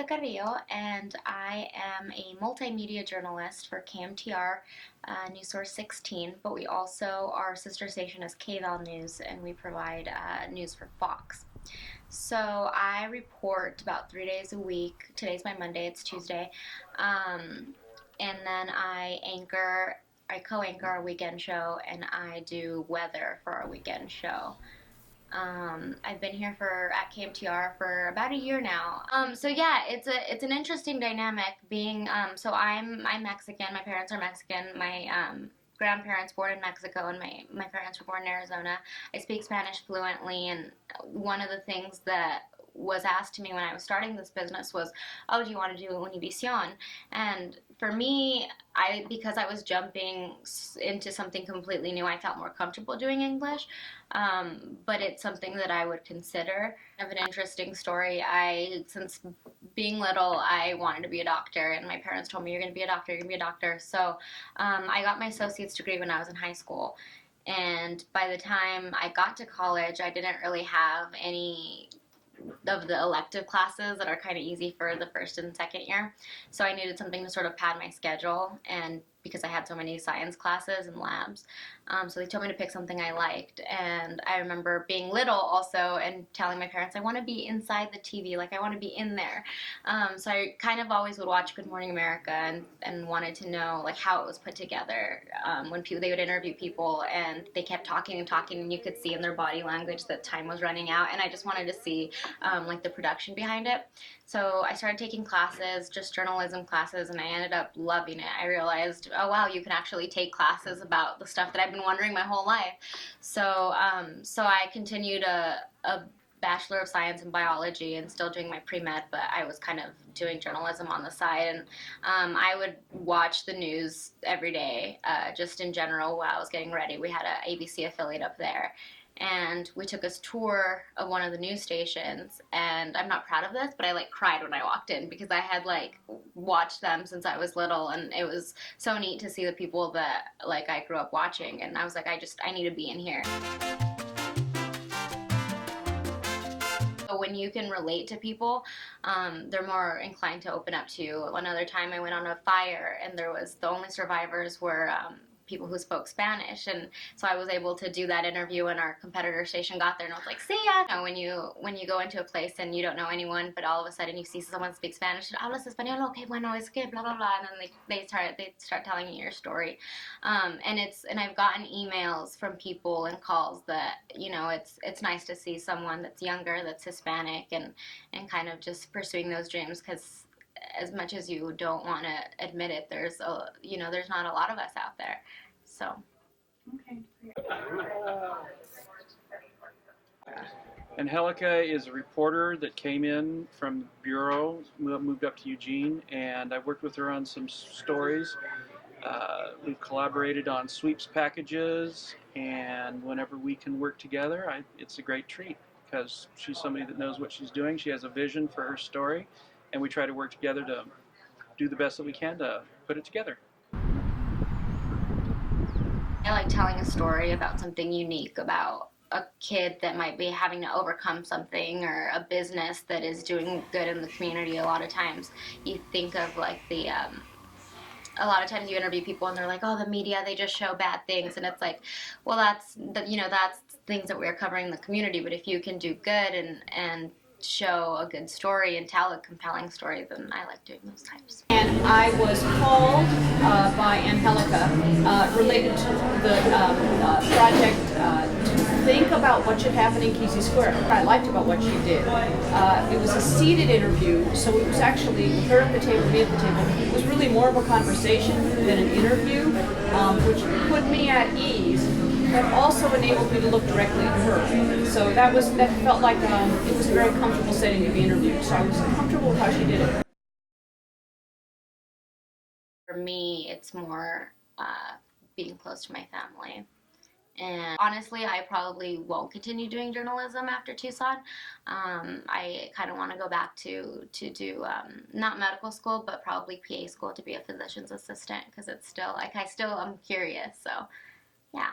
Angelica Carrillo, and I am a multimedia journalist for KMTR News Source 16, but we also, our sister station is KVAL News, and we provide news for Fox. So I report about 3 days a week. Today's my Monday, it's Tuesday. And then I co-anchor our weekend show, and I do weather for our weekend show. I've been here at KMTR for about a year now. So yeah, it's an interesting dynamic being so I'm Mexican. My parents are Mexican. My grandparents born in Mexico, and my parents were born in Arizona. I speak Spanish fluently, and one of the things that was asked to me when I was starting this business was, "Oh, do you want to do Univision?" And for me, because I was jumping into something completely new, I felt more comfortable doing English. But it's something that I would consider. I have an interesting story. Since being little, I wanted to be a doctor, and my parents told me, "You're going to be a doctor. You're going to be a doctor." So I got my associate's degree when I was in high school. And by the time I got to college, I didn't really have any of the elective classes that are kind of easy for the first and second year. So I needed something to sort of pad my schedule, and because I had so many science classes and labs. So they told me to pick something I liked. And I remember being little also and telling my parents, I want to be inside the TV, like I want to be in there. So I kind of always would watch Good Morning America and wanted to know like how it was put together. When they would interview people and they kept talking and talking, and you could see in their body language that time was running out, and I just wanted to see like the production behind it. So I started taking classes, just journalism classes, and I ended up loving it. I realized, oh wow, you can actually take classes about the stuff that I've been wondering my whole life. So I continued a Bachelor of Science in Biology and still doing my pre-med, but I was kind of doing journalism on the side, and I would watch the news every day, just in general while I was getting ready. We had a ABC affiliate up there, and we took a tour of one of the news stations, and I'm not proud of this, but I like cried when I walked in because I had like watched them since I was little, and it was so neat to see the people that like I grew up watching, and I was like, I need to be in here. When you can relate to people, they're more inclined to open up to you. Another time I went on a fire, and the only survivors were people who spoke Spanish, and so I was able to do that interview, and our competitor station got there and was like, "See ya." You know, when you go into a place and you don't know anyone, but all of a sudden you see someone speak Spanish, "Hablas español? Okay, bueno, es que blah blah blah," and then they start telling you your story, and I've gotten emails from people and calls that, you know, it's nice to see someone that's younger, that's Hispanic, and kind of just pursuing those dreams, because as much as you don't want to admit it, there's not a lot of us out there. So. Okay. Angelica is a reporter that came in from the bureau, moved up to Eugene, and I've worked with her on some stories. We've collaborated on sweeps packages, and whenever we can work together, it's a great treat because she's somebody that knows what she's doing. She has a vision for her story, and we try to work together to do the best that we can to put it together. I like telling a story about something unique, about a kid that might be having to overcome something, or a business that is doing good in the community. A lot of times you think of like a lot of times you interview people and they're like, "Oh, the media, they just show bad things," and it's like, well, that's things that we're covering in the community. But if you can do good and show a good story and tell a compelling story, then I like doing those types. And I was called by Angelica related to the project to think about what should happen in Kesey Square. What I liked about what she did, it was a seated interview, so it was actually with her at the table, me at the table. It was really more of a conversation than an interview, which put me at ease, but also enabled me to look directly at her. So that felt like it was a very comfortable setting to be interviewed. So I was comfortable with how she did it. For me, it's more being close to my family. And honestly, I probably won't continue doing journalism after Tucson. I kind of want to go back to do not medical school, but probably PA school, to be a physician's assistant, because it's still like I'm curious. So, yeah.